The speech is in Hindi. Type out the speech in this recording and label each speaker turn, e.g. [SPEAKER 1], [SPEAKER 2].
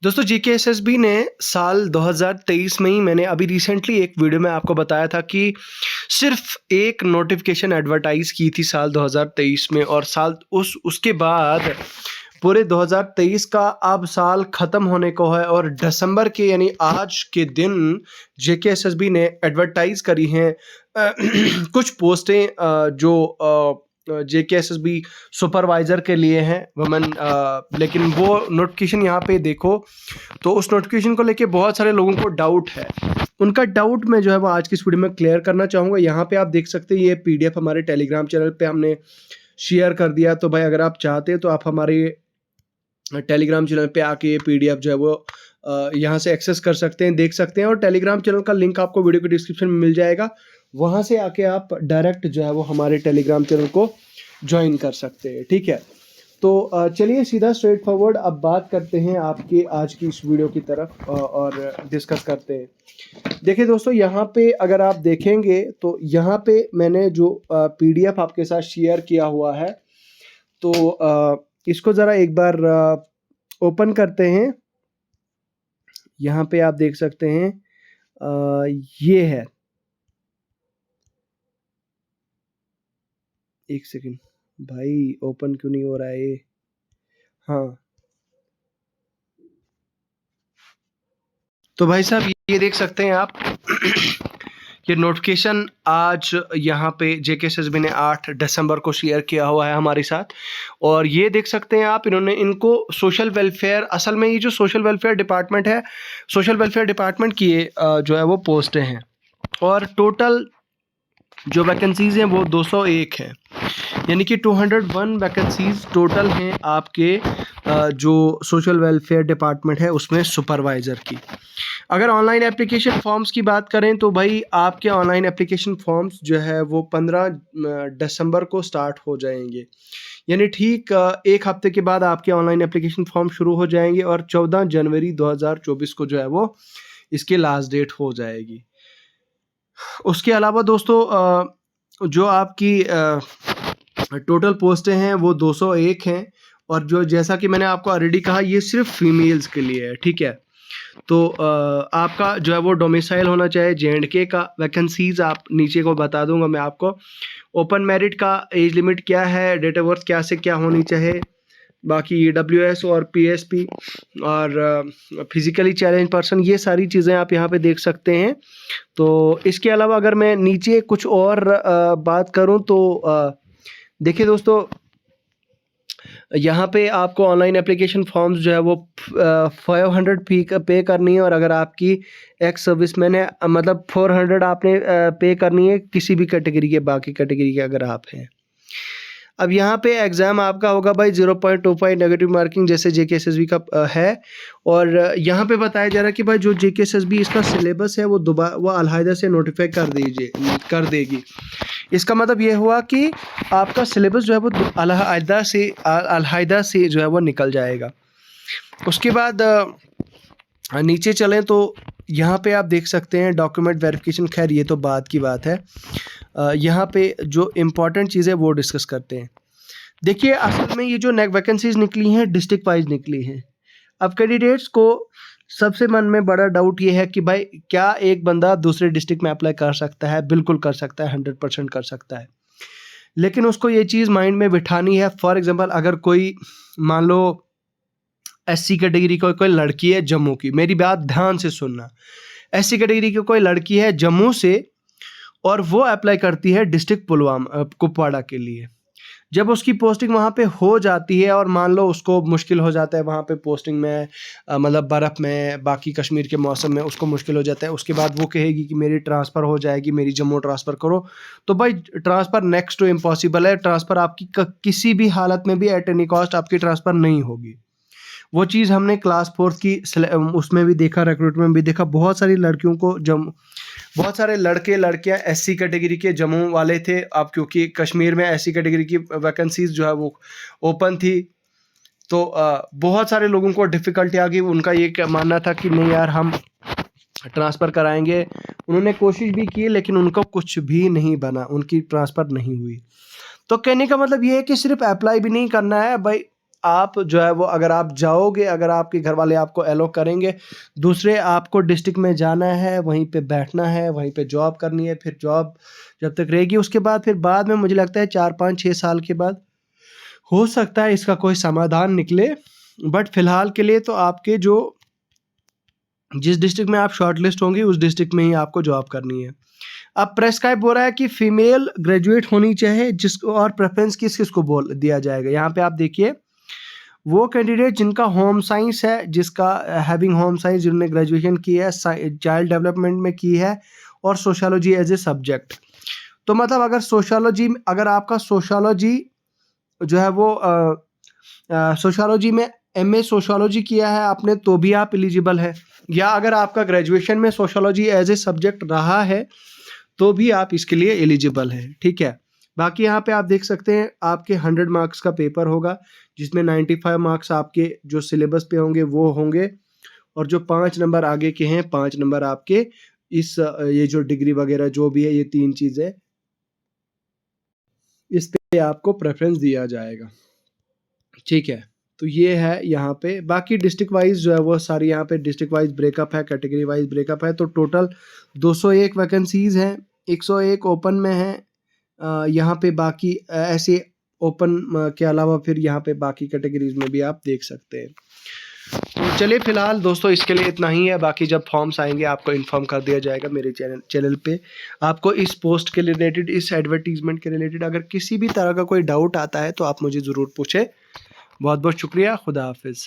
[SPEAKER 1] दोस्तों जेकेएसएसबी ने साल 2023 में ही मैंने अभी रिसेंटली एक वीडियो में आपको बताया था कि सिर्फ एक नोटिफिकेशन एडवर्टाइज की थी साल 2023 में और उसके बाद पूरे 2023 का अब साल ख़त्म होने को है और दिसंबर के यानी आज के दिन जेकेएसएसबी ने एडवर्टाइज करी हैं कुछ पोस्टें जो जेकेएसएसबी सुपरवाइज़र के लिए हैं वुमेन, लेकिन वो नोटिफिकेशन यहाँ पे देखो तो उस नोटिफिकेशन को लेके बहुत सारे लोगों को डाउट है। उनका डाउट मैं जो है वो आज की इस वीडियो में क्लियर करना चाहूँगा। यहाँ पे आप देख सकते हैं ये पीडीएफ हमारे टेलीग्राम चैनल पे हमने शेयर कर दिया, तो भाई अगर आप चाहते हैं तो आप हमारे टेलीग्राम चैनल पे आके ये पीडीएफ जो है वो यहाँ से एक्सेस कर सकते हैं, देख सकते हैं और टेलीग्राम चैनल का लिंक आपको वीडियो के डिस्क्रिप्शन में मिल जाएगा। वहाँ से आके आप डायरेक्ट जो है वो हमारे टेलीग्राम चैनल को ज्वाइन कर सकते हैं, ठीक है। तो चलिए सीधा स्ट्रेट फॉरवर्ड अब बात करते हैं आपके आज की इस वीडियो की तरफ और डिस्कस करते हैं। देखिए दोस्तों, यहाँ पे अगर आप देखेंगे तो यहाँ पे मैंने जो पीडीएफ आपके साथ शेयर किया हुआ है, तो इसको ज़रा एक बार ओपन करते हैं। यहाँ पे आप देख सकते हैं ये है, एक सेकेंड भाई, ओपन क्यों नहीं हो रहा है ये? हाँ, तो भाई साहब ये देख सकते हैं आप ये नोटिफिकेशन आज यहाँ पे जेकेएसएसबी ने 8 दिसंबर को शेयर किया हुआ है हमारे साथ। और ये देख सकते हैं आप, इन्होंने इनको सोशल वेलफेयर, असल में ये जो सोशल वेलफेयर डिपार्टमेंट है, सोशल वेलफेयर डिपार्टमेंट की ये जो है वो पोस्टें हैं और टोटल जो वैकेंसीज़ हैं वो 201 हैं, यानी कि 201 वैकेंसीज़ टोटल हैं आपके जो सोशल वेलफेयर डिपार्टमेंट है उसमें सुपरवाइज़र की। अगर ऑनलाइन एप्लीकेशन फॉर्म्स की बात करें तो भाई आपके ऑनलाइन एप्लीकेशन फॉर्म्स जो है वो 15 दिसंबर को स्टार्ट हो जाएंगे, यानी ठीक एक हफ्ते के बाद आपके ऑनलाइन एप्लीकेशन फॉर्म शुरू हो जाएंगे और 14 जनवरी 2024 को जो है वो इसकी लास्ट डेट हो जाएगी। उसके अलावा दोस्तों जो आपकी टोटल पोस्टें हैं वो 201 हैं और जो जैसा कि मैंने आपको ऑलरेडी कहा ये सिर्फ फीमेल्स के लिए है, ठीक है। तो आपका जो है वो डोमिसाइल होना चाहिए जेएंडके का। वैकेंसीज आप नीचे को बता दूंगा मैं आपको। ओपन मेरिट का एज लिमिट क्या है, डेट ऑफ बर्थ क्या से क्या होनी चाहिए, बाकी ईडब्ल्यूएस और पीएसपी और फिजिकली चैलेंज पर्सन, ये सारी चीज़ें आप यहाँ पे देख सकते हैं। तो इसके अलावा अगर मैं नीचे कुछ और बात करूँ तो देखिए दोस्तों, यहाँ पे आपको ऑनलाइन एप्लीकेशन फॉर्म्स जो है वो 500 फी पे करनी है और अगर आपकी एक्स सर्विसमैन है मतलब 400 आपने पे करनी है किसी भी कैटेगरी के, बाकी कैटेगरी के अगर आप हैं। अब यहाँ पे एग्ज़ाम आपका होगा भाई 0.25 नेगेटिव मार्किंग जैसे जेकेएसएसबी का है। और यहाँ पे बताया जा रहा है कि भाई जो जेकेएसएसबी इसका सिलेबस है वो अलहायदा से नोटिफाई कर देगी। इसका मतलब ये हुआ कि आपका सिलेबस जो है वो अलहायदा से जो है वो निकल जाएगा। उसके बाद नीचे चलें तो यहाँ पे आप देख सकते हैं डॉक्यूमेंट वेरिफिकेशन, खैर ये तो बाद की बात है। यहाँ पे जो इम्पॉर्टेंट चीज़ है वो डिस्कस करते हैं। देखिए असल में ये जो वैकेंसीज निकली हैं डिस्ट्रिक्ट वाइज निकली हैं। अब कैंडिडेट्स को सबसे मन में बड़ा डाउट ये है कि भाई क्या एक बंदा दूसरे डिस्ट्रिक्ट में अप्लाई कर सकता है? बिल्कुल कर सकता है, 100% कर सकता है, लेकिन उसको ये चीज़ माइंड में बिठानी है। फॉर एग्जांपल अगर कोई मान लो एससी कैटेगरी की कोई लड़की है जम्मू की, मेरी बात ध्यान से सुनना, एससी कैटेगरी की कोई लड़की है जम्मू से और वो अप्लाई करती है डिस्ट्रिक्ट कुपवाड़ा के लिए। जब उसकी पोस्टिंग वहाँ पे हो जाती है और मान लो उसको मुश्किल हो जाता है वहाँ पे पोस्टिंग में, मतलब बर्फ़ में, बाकी कश्मीर के मौसम में उसको मुश्किल हो जाता है, उसके बाद वो कहेगी कि मेरी ट्रांसफ़र हो जाएगी, मेरी जम्मू ट्रांसफ़र करो, तो भाई ट्रांसफ़र नेक्स्ट टू इम्पॉसिबल है। ट्रांसफ़र आपकी किसी भी हालत में भी एट एनी कॉस्ट आपकी ट्रांसफ़र नहीं होगी। वो चीज़ हमने क्लास 4 की उसमें भी देखा, रिक्रूटमेंट में भी देखा। बहुत सारी लड़कियों को बहुत सारे लड़के लड़कियां एससी कैटेगरी के जम्मू वाले थे। अब क्योंकि कश्मीर में एससी कैटेगरी की वैकेंसीज जो है वो ओपन थी, तो बहुत सारे लोगों को डिफ़िकल्टी आ गई। उनका ये मानना था कि नहीं यार हम ट्रांसफ़र कराएंगे। उन्होंने कोशिश भी की लेकिन उनको कुछ भी नहीं बना, उनकी ट्रांसफ़र नहीं हुई। तो कहने का मतलब ये है कि सिर्फ अप्लाई भी नहीं करना है भाई, आप जो है वो अगर आप जाओगे, अगर आपके घर वाले आपको अलो करेंगे, दूसरे आपको डिस्ट्रिक्ट में जाना है, वहीं पे बैठना है, वहीं पे जॉब करनी है, फिर जॉब जब तक रहेगी उसके बाद फिर बाद में मुझे लगता है 4-5-6 साल के बाद हो सकता है इसका कोई समाधान निकले। बट फ़िलहाल के लिए तो आपके जो जिस डिस्ट्रिक्ट में आप शॉर्टलिस्ट होंगे उस डिस्ट्रिक्ट में ही आपको जॉब करनी है। अब प्रेस्क्राइब हो रहा है कि फीमेल ग्रेजुएट होनी चाहिए, जिसको और प्रेफरेंस किस-किसको बोल दिया जाएगा। यहाँ पे आप देखिए, वो कैंडिडेट जिनका होम साइंस है, जिसका हैविंग होम साइंस, जिन्होंने ग्रेजुएशन की है, चाइल्ड डेवलपमेंट में की है और सोशियोलॉजी एज ए सब्जेक्ट। तो मतलब अगर आपका सोशियोलॉजी जो है वो सोशियोलॉजी में एमए सोशियोलॉजी किया है आपने, तो भी आप एलिजिबल हैं, या अगर आपका ग्रेजुएशन में सोशियोलॉजी एज ए सब्जेक्ट रहा है तो भी आप इसके लिए एलिजिबल हैं, ठीक है। बाकी यहाँ पे आप देख सकते हैं आपके 100 मार्क्स का पेपर होगा, जिसमें 95 मार्क्स आपके जो सिलेबस पे होंगे वो होंगे, और जो 5 नंबर आगे के हैं 5 नंबर आपके इस ये जो डिग्री वगैरह जो भी है, ये 3 चीज़ें, इस पे आपको प्रेफरेंस दिया जाएगा, ठीक है। तो ये है यहाँ पे। बाकी डिस्ट्रिक्ट वाइज जो है वो सारी यहाँ पे डिस्ट्रिक्ट वाइज ब्रेकअप है, कैटेगरी वाइज ब्रेकअप है। तो टोटल 201 वैकेंसीज़ हैं, 101 ओपन में हैं। यहाँ पे बाकी ऐसे ओपन के अलावा फिर यहाँ पे बाकी कैटेगरीज में भी आप देख सकते हैं। तो चलिए फ़िलहाल दोस्तों इसके लिए इतना ही है। बाकी जब फॉर्म्स आएंगे आपको इन्फॉर्म कर दिया जाएगा मेरे चैनल पे। आपको इस पोस्ट के रिलेटेड, इस एडवर्टीजमेंट के रिलेटेड अगर किसी भी तरह का कोई डाउट आता है तो आप मुझे ज़रूर पूछें। बहुत बहुत शुक्रिया। खुदा हाफिज़।